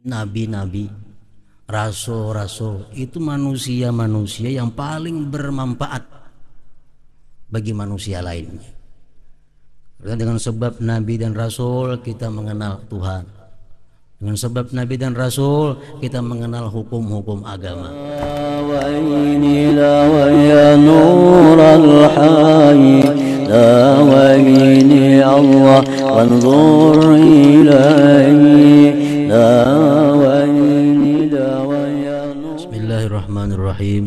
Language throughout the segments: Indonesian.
nabi-nabi, rasul-rasul itu manusia-manusia yang paling bermanfaat bagi manusia lainnya. Karena dengan sebab nabi dan rasul kita mengenal Tuhan. Dengan sebab nabi dan rasul kita mengenal hukum-hukum agama. Bismillahirrahmanirrahim.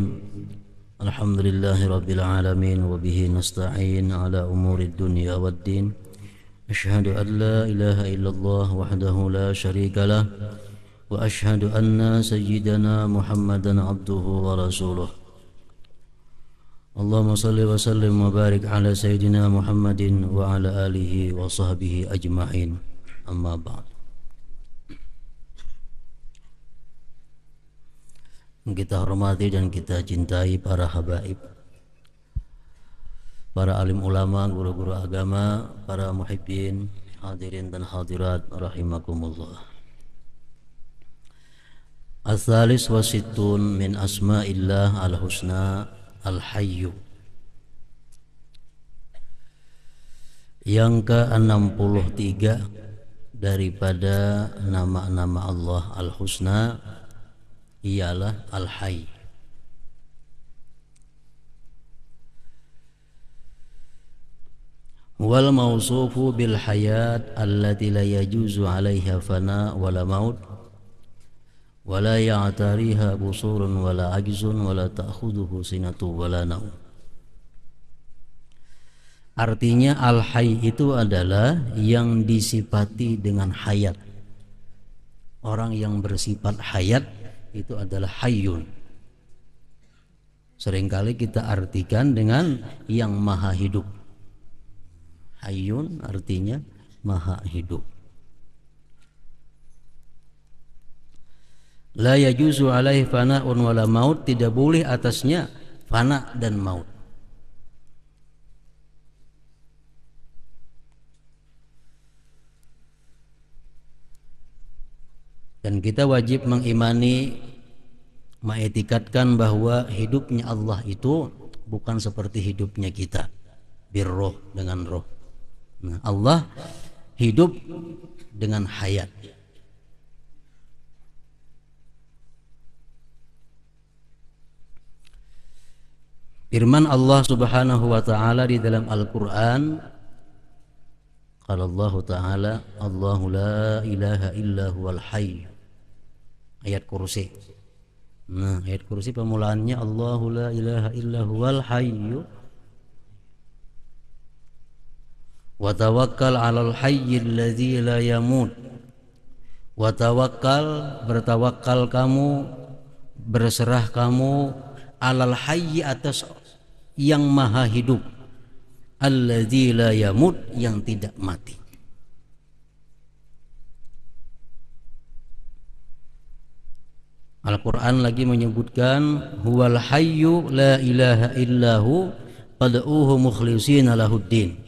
Alhamdulillahirabbil alamin wa bihi nasta'in ala umurid dunya waddin. Asyhadu an la ilaha illallah wahdahu la syarika lah wa asyhadu anna sayyidana Muhammadan abduhu wa rasuluh. Allahumma salli wa sallim wa barik ala sayyidina Muhammadin wa ala alihi wa sahbihi ajma'in. Amma ba'd. Kita hormati dan kita cintai para habaib, para alim ulama, guru-guru agama, para muhibbin, hadirin dan hadirat rahimakumullah. As-salis wa sittun min asma'illah al-husna al-hayyu. Yang ke-63 daripada nama-nama Allah al-husna ialah al-hayy. Wal mausufu bil hayat allati la yajuzu 'alaiha fana wala maut wala ya'tariha busurun wala ajzun wala ta'khudhuhu sinatu wala naum. Artinya al-hayy itu adalah yang disifati dengan hayat. Orang yang bersifat hayat itu adalah hayyun. Seringkali kita artikan dengan yang maha hidup. Hayyun artinya maha hidup. La yajuzu alaihi fana'un wala maut, tidak boleh atasnya fana dan maut. Dan kita wajib mengimani, mengetikadkan bahwa hidupnya Allah itu bukan seperti hidupnya kita, birroh, dengan roh. Nah, Allah hidup dengan hayat. Firman Allah Subhanahu wa taala di dalam Al-Qur'an, qala Allah taala, Allahu la ilaha illa huwal hayy. Ayat kursi. Nah, ayat kursi pemulaannya Allahu la ilaha illa huwal hayy. Wa tawakkal 'alal hayyil ladzi la yamut. Wa tawakkal, bertawakal kamu, berserah kamu, 'alal hayy, atas yang maha hidup, alladzi la yamut, yang tidak mati. Al-Quran lagi menyebutkan huwal hayyu la ilaha illahu fad'uhu mukhlishina lahuddin.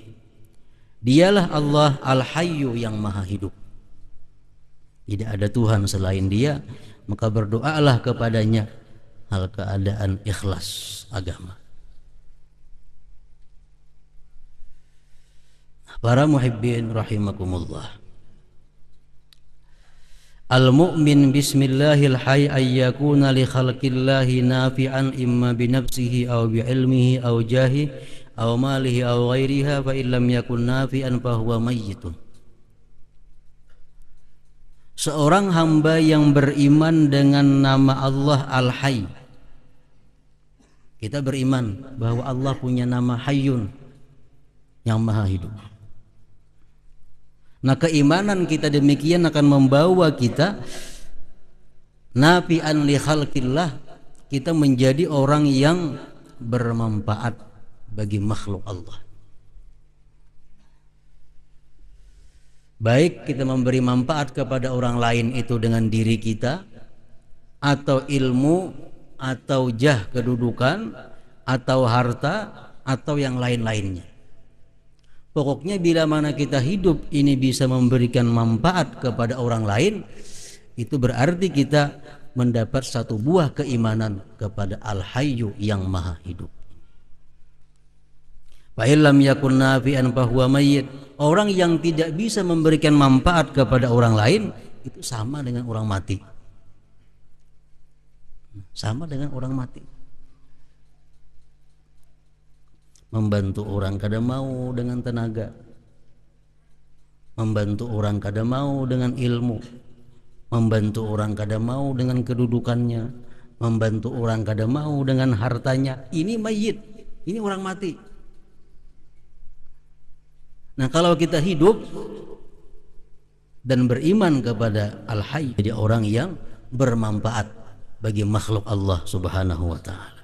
Dialah Allah al-hayyu, yang maha hidup. Tidak ada Tuhan selain dia, maka berdoalah kepadanya hal keadaan ikhlas agama. Para muhibbin rahimakumullah. Al-mu'min bismillahil hayy ayyakuna li khalqillahi nafi'an imma binafsihi aw bi'ilmihi aw jahi aw malihi aw ghairiha fa illam yakun nafi'an fa huwa mayyitun. Seorang hamba yang beriman dengan nama Allah Al-Hayy. Kita beriman bahwa Allah punya nama Hayyun, yang maha hidup. Nah, keimanan kita demikian akan membawa kita nafi'an li khalqillah, kita menjadi orang yang bermanfaat bagi makhluk Allah. Baik kita memberi manfaat kepada orang lain itu dengan diri kita, atau ilmu, atau jah, kedudukan, atau harta, atau yang lain-lainnya. Pokoknya bila mana kita hidup ini bisa memberikan manfaat kepada orang lain, itu berarti kita mendapat satu buah keimanan kepada Al-Hayyu yang maha hidup. Fa illam yakun nafi'an fahuwa mayyit. Orang yang tidak bisa memberikan manfaat kepada orang lain itu sama dengan orang mati. Sama dengan orang mati. Membantu orang kada mau dengan tenaga, membantu orang kada mau dengan ilmu, membantu orang kada mau dengan kedudukannya, membantu orang kada mau dengan hartanya. Ini mayit, ini orang mati. Nah, kalau kita hidup dan beriman kepada Al-Hayy, jadi orang yang bermanfaat bagi makhluk Allah Subhanahu wa taala.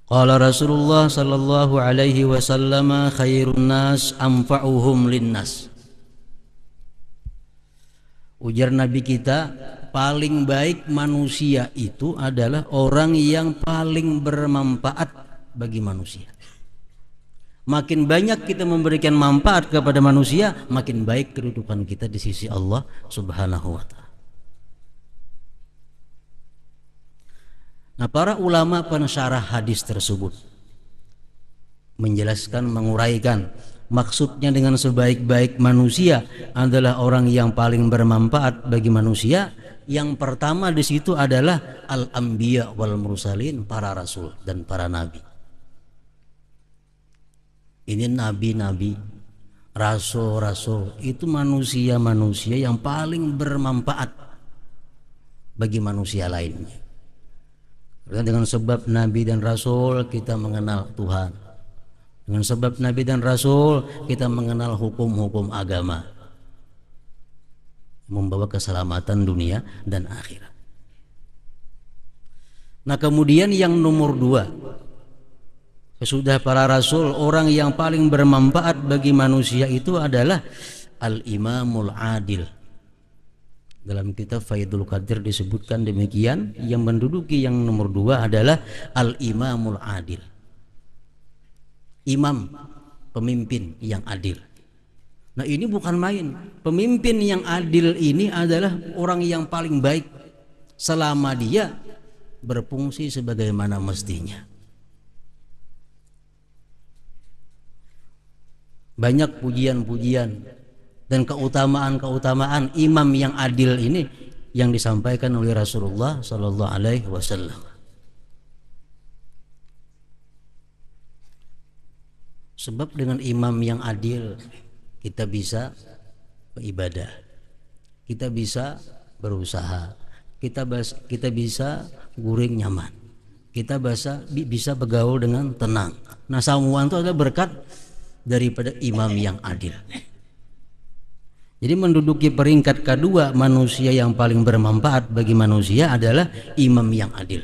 Qala Rasulullah sallallahu alaihi wasallam, khairun nas anfa'uhum linnas. Ujar Nabi kita, paling baik manusia itu adalah orang yang paling bermanfaat bagi manusia. Makin banyak kita memberikan manfaat kepada manusia, makin baik kedudukan kita di sisi Allah Subhanahu wa taala. Nah, para ulama pensyarah hadis tersebut menjelaskan, menguraikan maksudnya dengan sebaik-baik manusia adalah orang yang paling bermanfaat bagi manusia. Yang pertama di situ adalah al-anbiya wal mursalin, para rasul dan para nabi. Ini nabi-nabi, rasul-rasul, itu manusia-manusia yang paling bermanfaat bagi manusia lainnya. Karena dengan sebab nabi dan rasul kita mengenal Tuhan. Dengan sebab nabi dan rasul kita mengenal hukum-hukum agama, membawa keselamatan dunia dan akhirat. Nah, kemudian yang nomor dua, sesudah para rasul, orang yang paling bermanfaat bagi manusia itu adalah al-imamul adil. Dalam kitab Faidul Qadir disebutkan demikian. Yang menduduki yang nomor dua adalah al-imamul adil. Imam, pemimpin yang adil. Nah, ini bukan main. Pemimpin yang adil ini adalah orang yang paling baik selama dia berfungsi sebagaimana mestinya. Banyak pujian-pujian dan keutamaan-keutamaan imam yang adil ini yang disampaikan oleh Rasulullah sallallahu alaihi wasallam. Sebab dengan imam yang adil kita bisa beribadah, kita bisa berusaha, kita bisa guring nyaman, kita bisa bergaul dengan tenang. Nah, semua itu adalah berkat daripada imam yang adil. Jadi menduduki peringkat kedua manusia yang paling bermanfaat bagi manusia adalah imam yang adil.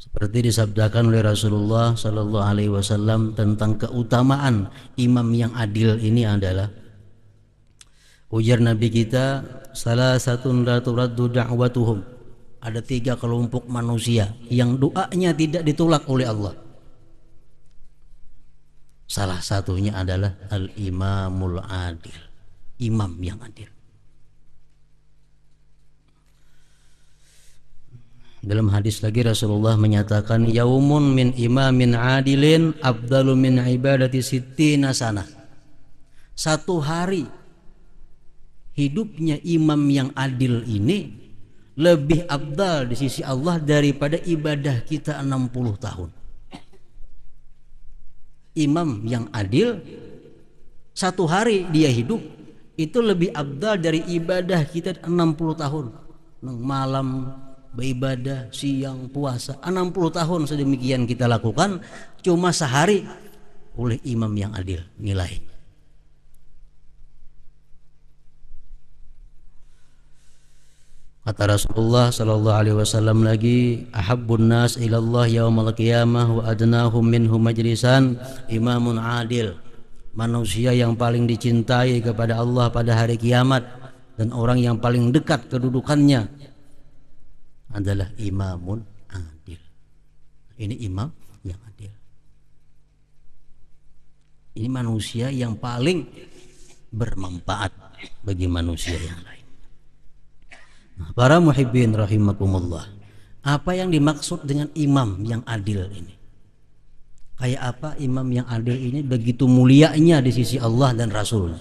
Seperti disabdakan oleh Rasulullah sallallahu alaihi wasallam tentang keutamaan imam yang adil ini adalah, ujar Nabi kita, salah satu la turaddu da'watuhum. Ada 3 kelompok manusia yang doanya tidak ditolak oleh Allah. Salah satunya adalah al-imamul adil, imam yang adil. Dalam hadis lagi Rasulullah menyatakan, yaumun min imamin adilin afdalu min ibadati sittina sanah. Satu hari hidupnya imam yang adil ini lebih afdal di sisi Allah daripada ibadah kita 60 tahun. Imam yang adil, satu hari dia hidup itu lebih afdal dari ibadah kita 60 tahun. Malam beribadah, siang puasa, 60 tahun sedemikian kita lakukan, cuma sehari oleh imam yang adil nilainya. Kata Rasulullah sallallahu alaihi wasallam lagi, ahabbun nas ilallah yaumal qiyamah wa adnahum minhum majlisan imamun adil. Manusia yang paling dicintai kepada Allah pada hari kiamat dan orang yang paling dekat kedudukannya adalah imamun adil. Ini imam yang adil. Ini manusia yang paling bermanfaat bagi manusia yang lain. Para muhibbin rahimakumullah, apa yang dimaksud dengan imam yang adil ini? Kayak apa imam yang adil ini begitu mulianya di sisi Allah dan Rasulnya?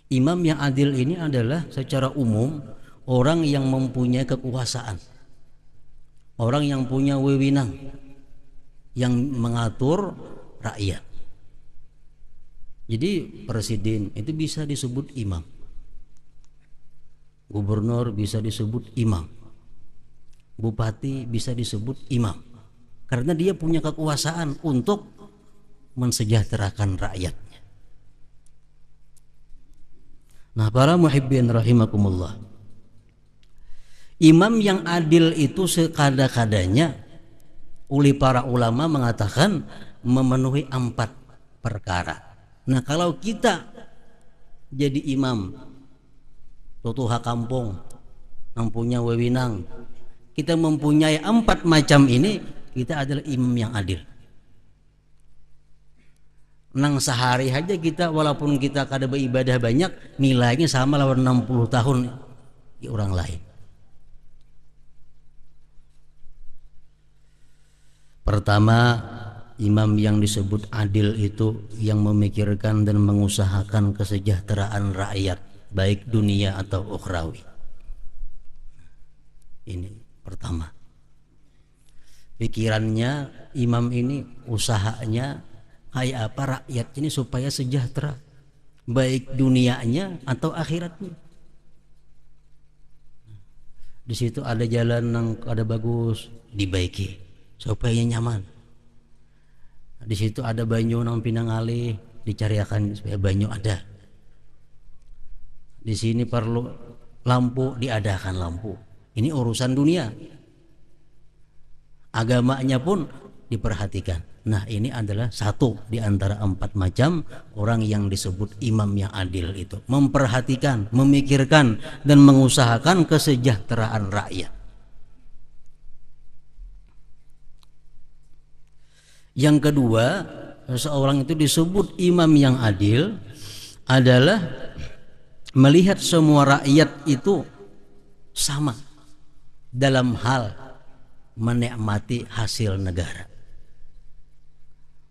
Imam yang adil ini adalah secara umum orang yang mempunyai kekuasaan, orang yang punya wewenang, yang mengatur rakyat. Jadi presiden itu bisa disebut imam, gubernur bisa disebut imam, bupati bisa disebut imam, karena dia punya kekuasaan untuk mensejahterakan rakyat. Nah, para muhibbin rahimakumullah, imam yang adil itu sekada-kadanya oleh para ulama mengatakan memenuhi 4 perkara. Nah, kalau kita jadi imam tutuha kampung yang punya wewenang, kita mempunyai 4 macam ini, kita adalah imam yang adil. Nang sehari aja kita, walaupun kita kada beribadah banyak, nilainya sama lawan 60 tahun di orang lain. Pertama, imam yang disebut adil itu yang memikirkan dan mengusahakan kesejahteraan rakyat, baik dunia atau ukhrawi. Ini pertama. Pikirannya imam ini, usahanya kayak apa rakyat ini supaya sejahtera, baik dunianya atau akhiratnya. Di situ ada jalan yang ada bagus, dibaiki supaya nyaman. Di situ ada banyu nang pinang alih, dicariakan supaya banyu ada. Di sini perlu lampu, diadakan lampu. Ini urusan dunia. Agamanya pun diperhatikan. Nah, ini adalah satu di antara 4 macam orang yang disebut imam yang adil itu. Memperhatikan, memikirkan, dan mengusahakan kesejahteraan rakyat. Yang kedua, seseorang itu disebut imam yang adil adalah melihat semua rakyat itu sama dalam hal menikmati hasil negara.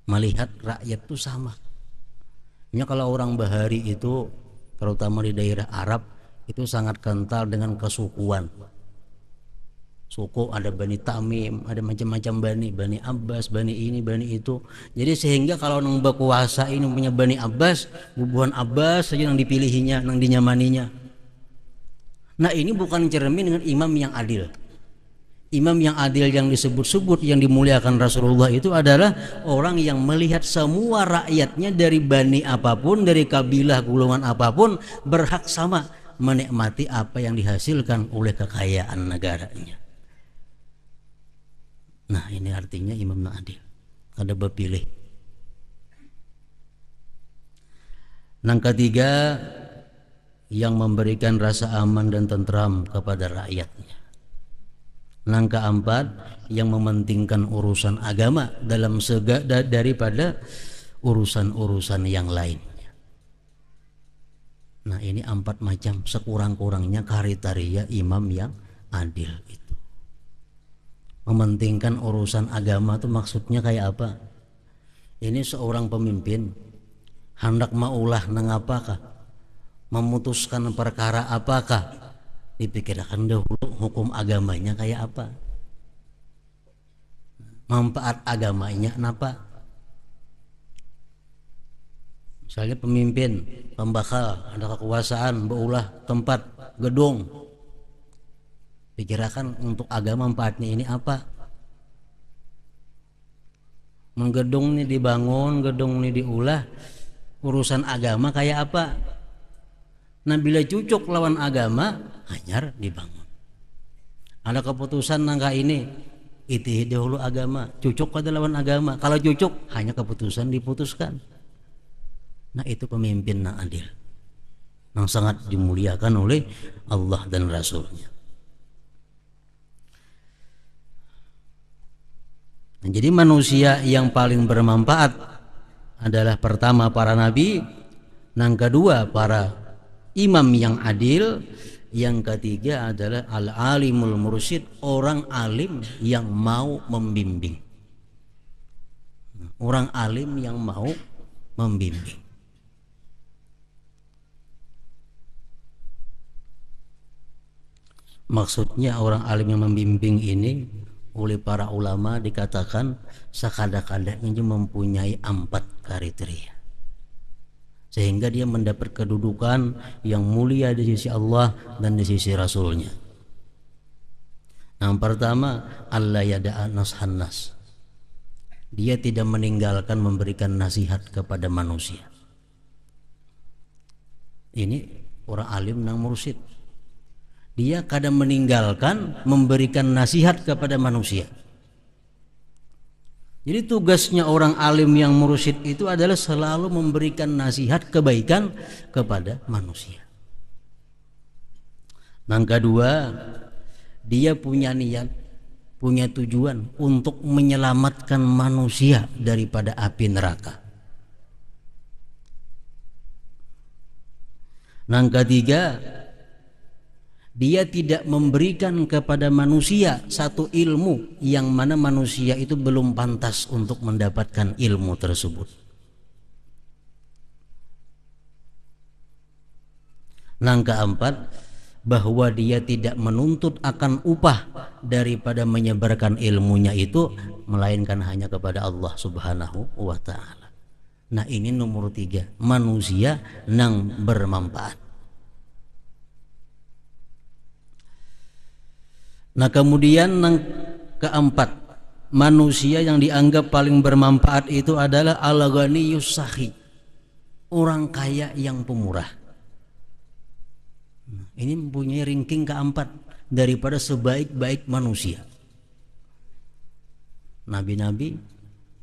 Melihat rakyat itu sama. Ya, kalau orang Bahari itu, terutama di daerah Arab, itu sangat kental dengan kesukuan. Suku ada Bani Tamim, ada macam-macam Bani, Bani Abbas, Bani ini, Bani itu. Jadi sehingga kalau nang berkuasa ini punya Bani Abbas, bubuhan Abbas saja yang dipilihinya, yang dinyamaninya. Nah, ini bukan cermin dengan imam yang adil. Imam yang adil yang disebut-sebut, yang dimuliakan Rasulullah itu adalah orang yang melihat semua rakyatnya dari bani apapun, dari kabilah golongan apapun, berhak sama menikmati apa yang dihasilkan oleh kekayaan negaranya. Nah, ini artinya imam yang adil, kada berpilih. Yang ketiga, yang memberikan rasa aman dan tentram kepada rakyatnya. Yang keempat, yang mementingkan urusan agama dalam daripada urusan-urusan yang lainnya. Nah, ini 4 macam sekurang-kurangnya kriteria imam yang adil itu. Mementingkan urusan agama itu maksudnya kayak apa? Ini seorang pemimpin hendak maulah nang apakah, memutuskan perkara apakah, dipikirkan dahulu hukum agamanya kayak apa, manfaat agamanya kenapa. Misalnya pemimpin, pembakal, ada kekuasaan, beulah tempat, gedung, pikirkan untuk agama manfaatnya ini apa. Gedung ini dibangun, gedung ini diulah, urusan agama kayak apa. Nah, bila cocok lawan agama, hanyar dibangun. Ada keputusan nangka ini, itu dahulu agama, cocok pada lawan agama. Kalau cocok, hanya keputusan diputuskan. Nah, itu pemimpin yang adil, yang sangat dimuliakan oleh Allah dan Rasulnya. Nah, jadi manusia yang paling bermanfaat adalah pertama para nabi, yang kedua para imam yang adil. Yang ketiga adalah al-alimul mursyid, orang alim yang mau membimbing. Orang alim yang mau membimbing. Maksudnya orang alim yang membimbing ini oleh para ulama dikatakan sekadang-kadangnya mempunyai 4 kriteria, sehingga dia mendapat kedudukan yang mulia di sisi Allah dan di sisi Rasulnya. Yang pertama, Allah yada'a nashan nas. Dia tidak meninggalkan memberikan nasihat kepada manusia. Ini orang alim nang mursyid. Dia kadang meninggalkan memberikan nasihat kepada manusia. Jadi tugasnya orang alim yang mursyid itu adalah selalu memberikan nasihat kebaikan kepada manusia. Yang kedua, dia punya niat, punya tujuan untuk menyelamatkan manusia daripada api neraka. Yang ketiga, dia tidak memberikan kepada manusia satu ilmu yang mana manusia itu belum pantas untuk mendapatkan ilmu tersebut. Yang keempat, bahwa dia tidak menuntut akan upah daripada menyebarkan ilmunya itu, melainkan hanya kepada Allah Subhanahu wa ta'ala. Nah, ini nomor 3, manusia yang bermanfaat. Nah, kemudian yang keempat, manusia yang dianggap paling bermanfaat itu adalah al-ghaniyus sakhi, orang kaya yang pemurah. Ini mempunyai ranking keempat daripada sebaik-baik manusia. Nabi-nabi,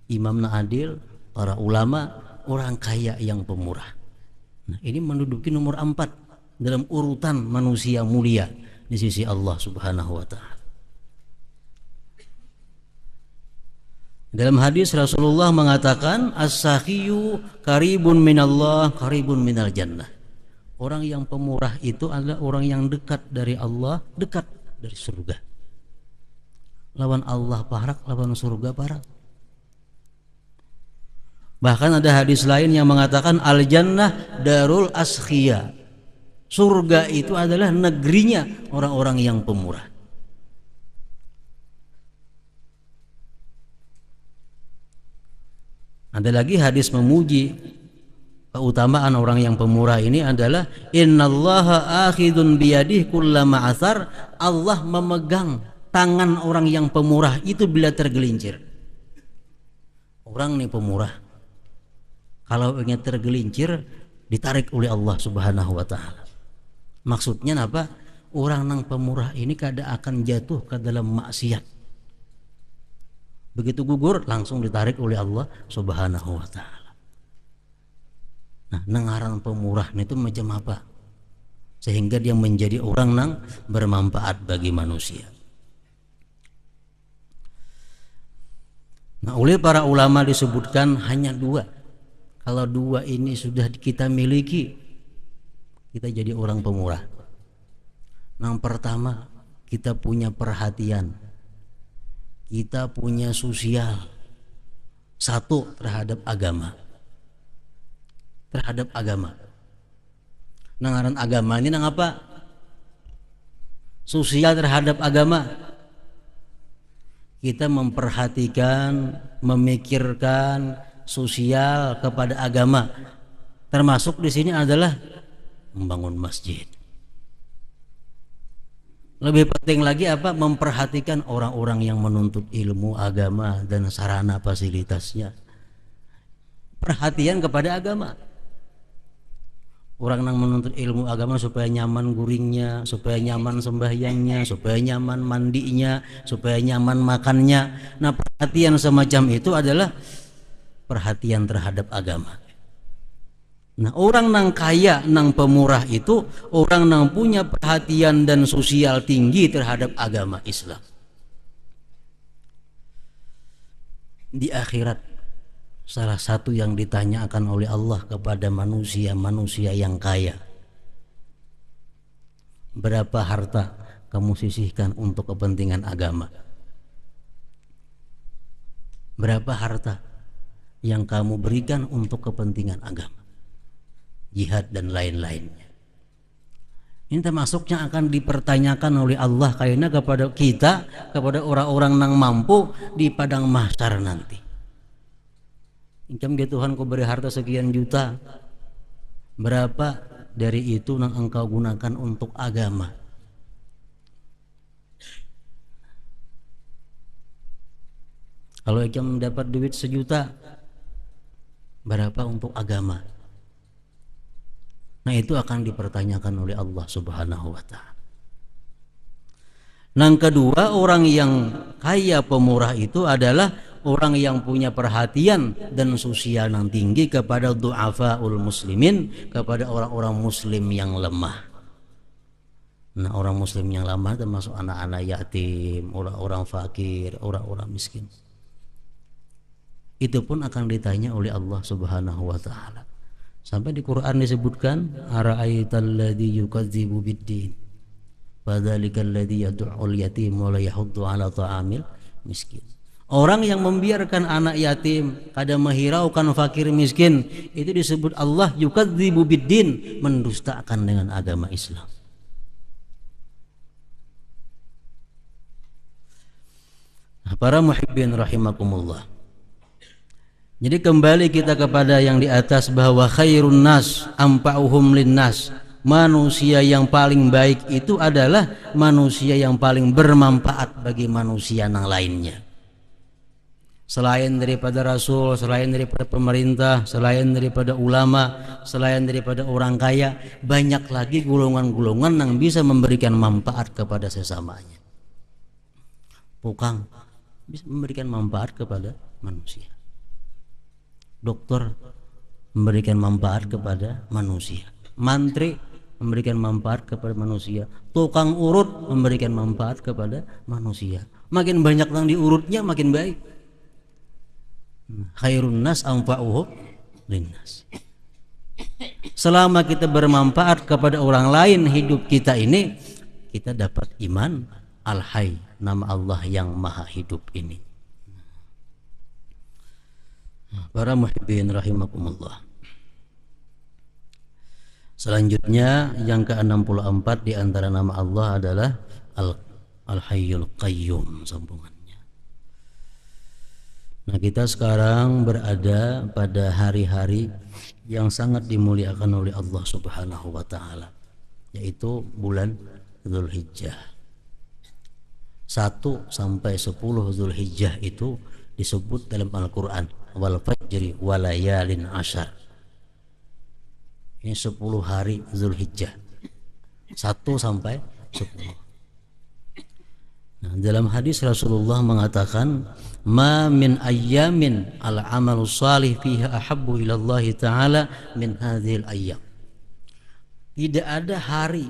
imam adil, para ulama, orang kaya yang pemurah. Nah, ini menduduki nomor 4 dalam urutan manusia mulia di sisi Allah Subhanahu wa ta'ala. Dalam hadis Rasulullah mengatakan, as-sakhiyu qaribun minallah qaribun minal jannah. Orang yang pemurah itu adalah orang yang dekat dari Allah, dekat dari surga. Lawan Allah parak, lawan surga parak. Bahkan ada hadis lain yang mengatakan al-jannah darul askhiyah. Surga itu adalah negerinya orang-orang yang pemurah. Ada lagi hadis memuji keutamaan orang yang pemurah ini adalah innallaha akhidun biyadih kullama athar. Allah memegang tangan orang yang pemurah itu bila tergelincir. Orang nih pemurah, kalau ingin tergelincir ditarik oleh Allah Subhanahu wa ta'ala. Maksudnya apa? Orang nang pemurah ini kada akan jatuh ke dalam maksiat. Begitu gugur langsung ditarik oleh Allah Subhanahu wa ta'ala. Nah, nengaran pemurah itu macam apa? Sehingga dia menjadi orang nang bermanfaat bagi manusia. Nah, oleh para ulama disebutkan hanya 2. Kalau 2 ini sudah kita miliki, kita jadi orang pemurah. Yang pertama, kita punya perhatian, kita punya sosial. 1 terhadap agama. Terhadap agama. Nangaran agama ini nang apa? Sosial terhadap agama. Kita memperhatikan, memikirkan sosial kepada agama. Termasuk di sini adalah membangun masjid. Lebih penting lagi apa? Memperhatikan orang-orang yang menuntut ilmu agama dan sarana fasilitasnya. Perhatian kepada agama. Orang yang menuntut ilmu agama supaya nyaman guringnya, supaya nyaman sembahyangnya, supaya nyaman mandinya, supaya nyaman makannya. Nah, perhatian semacam itu adalah perhatian terhadap agama. Nah, orang nang kaya, nang pemurah itu orang nang punya perhatian dan sosial tinggi terhadap agama Islam. Di akhirat, salah satu yang ditanyakan oleh Allah kepada manusia yang kaya, berapa harta kamu sisihkan untuk kepentingan agama? Berapa harta yang kamu berikan untuk kepentingan agama, jihad dan lain-lainnya? Ini termasuknya akan dipertanyakan oleh Allah karena kepada kita, kepada orang-orang yang mampu di padang mahsyar nanti. Incam dia Tuhan, kau beri harta sekian juta, berapa dari itu yang engkau gunakan untuk agama? Kalau Incam dapat duit 1 juta, berapa untuk agama? Nah, itu akan dipertanyakan oleh Allah Subhanahu wa ta'ala. Yang kedua, orang yang kaya pemurah itu adalah orang yang punya perhatian dan sosial yang tinggi kepada du'afaul muslimin, kepada orang-orang muslim yang lemah. Nah, orang muslim yang lemah termasuk anak-anak yatim, orang-orang fakir, orang-orang miskin. Itu pun akan ditanya oleh Allah Subhanahu wa ta'ala. Sampai di Quran disebutkan, ara'aital ladzi yukadzibu biddin fadzalikal ladzi yad'ul yatim wa la yahuddu 'ala ta'amil miskin. Orang yang membiarkan anak yatim, kadang menghiraukan fakir miskin, itu disebut Allah yukadzibu biddin, mendustakan dengan agama Islam. Para muhibbin rahimakumullah. Jadi kembali kita kepada yang di atas, bahwa khairun nas anfa'uhum linnas. Manusia yang paling baik itu adalah manusia yang paling bermanfaat bagi manusia yang lainnya. Selain daripada Rasul, selain daripada pemerintah, selain daripada ulama, selain daripada orang kaya, banyak lagi golongan-golongan yang bisa memberikan manfaat kepada sesamanya. Tukang bisa memberikan manfaat kepada manusia. Dokter memberikan manfaat kepada manusia. Mantri memberikan manfaat kepada manusia. Tukang urut memberikan manfaat kepada manusia. Makin banyak yang diurutnya makin baik. Khairun nas anfa'uhum linnas. Selama kita bermanfaat kepada orang lain, hidup kita ini, kita dapat iman Al-Hayy, nama Allah yang maha hidup ini. Para muhibbin rahimakumullah. Selanjutnya yang ke-64 di antara nama Allah adalah Al-Hayyul Qayyum, sambungannya. Nah, kita sekarang berada pada hari-hari yang sangat dimuliakan oleh Allah Subhanahu wa ta'ala, yaitu bulan Dzulhijjah. 1 sampai 10 Dzulhijjah itu disebut dalam Al-Quran wal fajri walayalin ashar. Ini 10 hari Dzulhijjah, 1 sampai 10. Nah, dalam hadis Rasulullah mengatakan, ma min ayyamin al amalu salih fiha ahabbu ila Allah ta'ala min hadhil ayyam. Tidak ada hari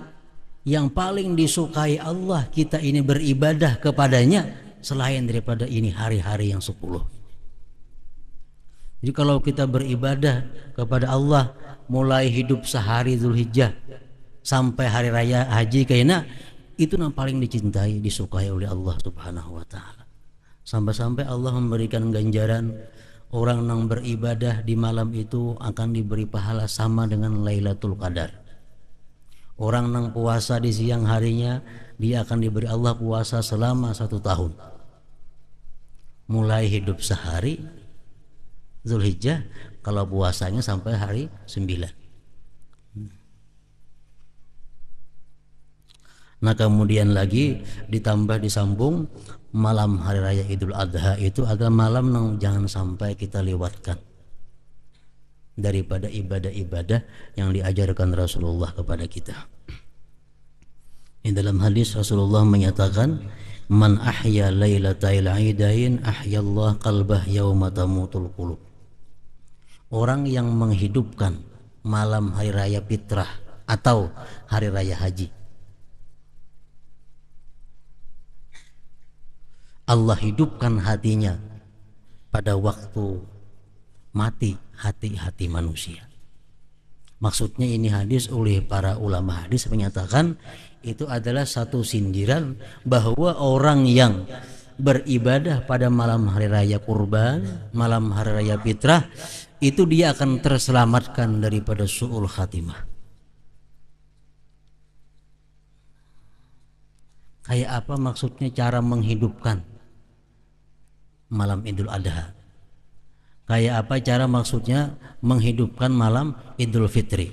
yang paling disukai Allah kita ini beribadah kepadanya selain daripada ini hari-hari yang 10. Jadi kalau kita beribadah kepada Allah mulai hidup sehari Dzulhijjah sampai hari raya haji kayaknya itu yang paling dicintai, disukai oleh Allah Subhanahu wa ta'ala. Sampai-sampai Allah memberikan ganjaran orang yang beribadah di malam itu akan diberi pahala sama dengan Lailatul Qadar. Orang yang puasa di siang harinya, dia akan diberi Allah puasa selama 1 tahun. Mulai hidup sehari Dzulhijjah, kalau puasanya sampai hari 9. Nah, kemudian lagi ditambah disambung malam hari raya Idul Adha itu adalah malam yang jangan sampai kita lewatkan daripada ibadah-ibadah yang diajarkan Rasulullah kepada kita. Di dalam hadis Rasulullah menyatakan, man ahya lailatal aidain ahyallah qalbah yauma tamutul qulub. Orang yang menghidupkan malam hari raya fitrah atau hari raya haji, Allah hidupkan hatinya pada waktu mati hati-hati manusia. Maksudnya ini hadis oleh para ulama hadis menyatakan itu adalah satu sindiran bahwa orang yang beribadah pada malam hari raya kurban, malam hari raya fitrah, itu dia akan terselamatkan daripada su'ul khatimah. Kayak apa maksudnya cara menghidupkan malam Idul Adha? Kayak apa cara maksudnya menghidupkan malam Idul Fitri?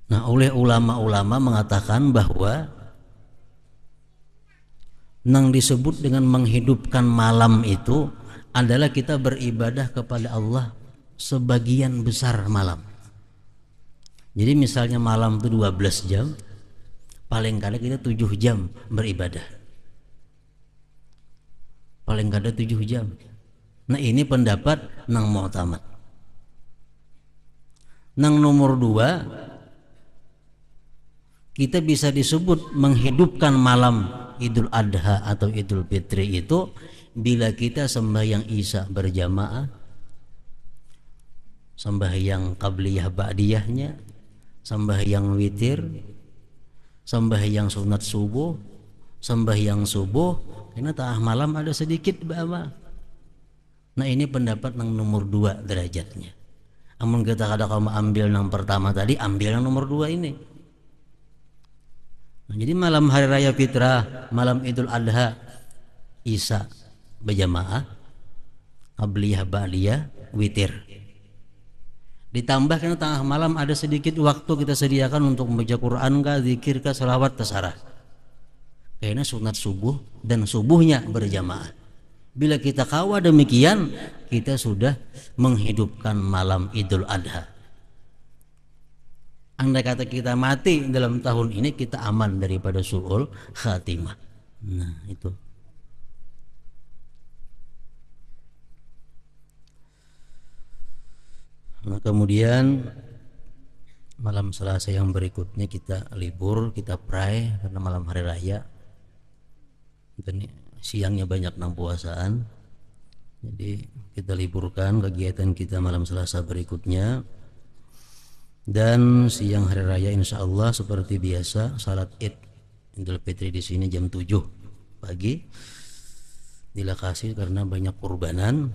Nah, oleh ulama-ulama mengatakan bahwa yang disebut dengan menghidupkan malam itu adalah kita beribadah kepada Allah sebagian besar malam. Jadi misalnya malam itu 12 jam, paling kadang kita 7 jam beribadah. Paling kadang 7 jam. Nah, ini pendapat nang mu'tamad. Nang nomor 2, kita bisa disebut menghidupkan malam Idul Adha atau Idul Fitri itu bila kita sembahyang Isya berjamaah, sembahyang qabliyah ba'diyahnya, sembahyang witir, sembahyang sunat subuh, sembahyang subuh, karena tengah malam ada sedikit bama. Nah, ini pendapat yang nomor 2 derajatnya. Namun kita kadang ambil yang pertama tadi, ambil yang nomor 2 ini. Nah, jadi malam hari raya fitrah, malam Idul Adha, Isya berjamaah, qabliyah ba'diyah, witir. Ditambah karena tengah malam ada sedikit waktu kita sediakan untuk membaca Quran kah, zikir kah, salawat, terserah. Karena sunat subuh dan subuhnya berjamaah. Bila kita kawal demikian, kita sudah menghidupkan malam Idul Adha. Andai kata kita mati dalam tahun ini, kita aman daripada su'ul khatimah. Nah, itu. Nah, kemudian malam Selasa yang berikutnya kita libur, kita pray karena malam hari raya. Dan siangnya banyak nang puasaan, jadi kita liburkan kegiatan kita malam Selasa berikutnya. Dan siang hari raya insya Allah seperti biasa salat Id Idul Fitri di sini jam 7 pagi di lokasi karena banyak kurbanan.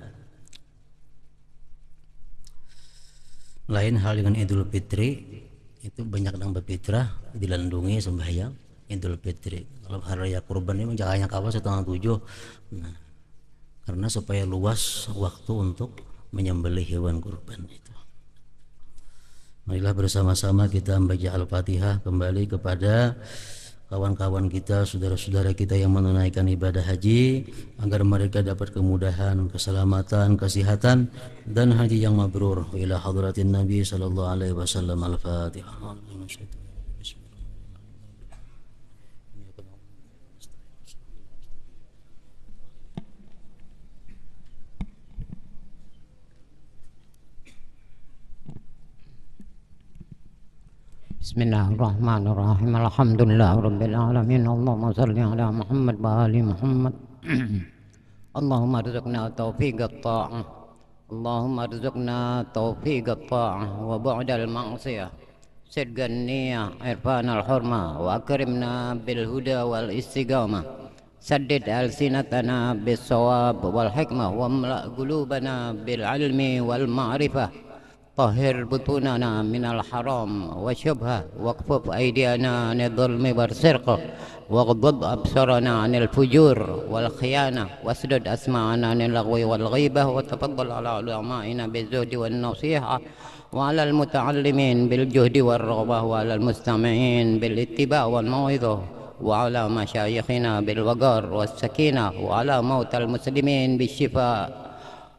Lain hal dengan Idul Fitri, itu banyak yang berfitrah dilandungi sembahyang Idul Fitri. Kalau hari raya kurban ini jangan kawas setengah 7. Nah, karena supaya luas waktu untuk menyembelih hewan kurban itu. Marilah bersama-sama kita membaca Al-Fatihah kembali kepada kawan-kawan kita, saudara-saudara kita yang menunaikan ibadah haji, agar mereka dapat kemudahan, keselamatan, kesehatan dan haji yang mabrur. Ila hadratin Nabi sallallahu alaihi wasallam. Al-Fatihah. Bismillahirrahmanirrahim. Alhamdulillahirabbil alamin. Allahumma shalli ala Muhammad wa ali Muhammad. Allahumma rizqna taufiqat ta'ah. Allahumma rizqna taufiqat ta'ah wa bu'dal ma'siyah. Sidqan niyyah, irfanal hurma wa akrimna bil huda wal istiqamah. Saddid alsinatana bis shawab wal hikmah wa mla' qulubana bil ilmi wal ma'rifah. طهر بطوننا من الحرام والشبهة واكفف أيدينا عن الظلم والسرقة واغضض أبصارنا عن الفجور والخيانة واسدد أسماعنا عن اللغو والغيبة وتفضل على علمائنا بالزهد والنصيحة وعلى المتعلمين بالجهد والرغبة وعلى المستمعين بالاتباع والموعظة وعلى مشايخنا بالوقار والسكينة وعلى موتى المسلمين بالشفاء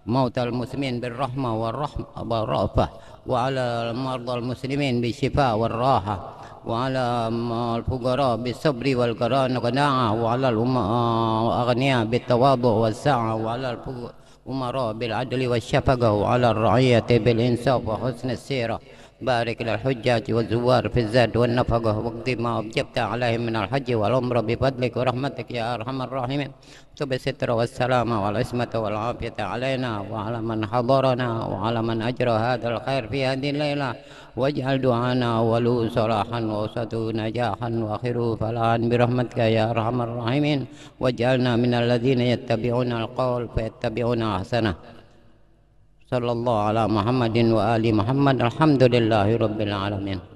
موتى المسلمين بالرحمة والرأفة وعلى المرضى المسلمين بالشفاء والراحة وعلى الفقراء بالصبر والقناعة وعلى الأغنياء بالتواضع والسعة وعلى الأمراء بالعدل والشفقة وعلى الرعية بالإنصاف وحسن السيرة بارك للحجاج والزوار في الزاد والنفقة واقض ما أوجبت عليهم من الحج والعمرة بفضلك ورحمتك يا أرحم الراحمين. اكتب الستر والسلامة والعصمة والعافية علينا وعلى من حضرنا وعلى من أجرى هذا الخير في هذه الليلة، واجعل دعانا أوله صلاحا ووسطه نجاحا وآخره فلاحا برحمتك يا أرحم الراحمين، واجعلنا من الذين يتبعون القول فيتبعون أحسنه. صلى الله على محمد وآل محمد. الحمد لله رب العالمين.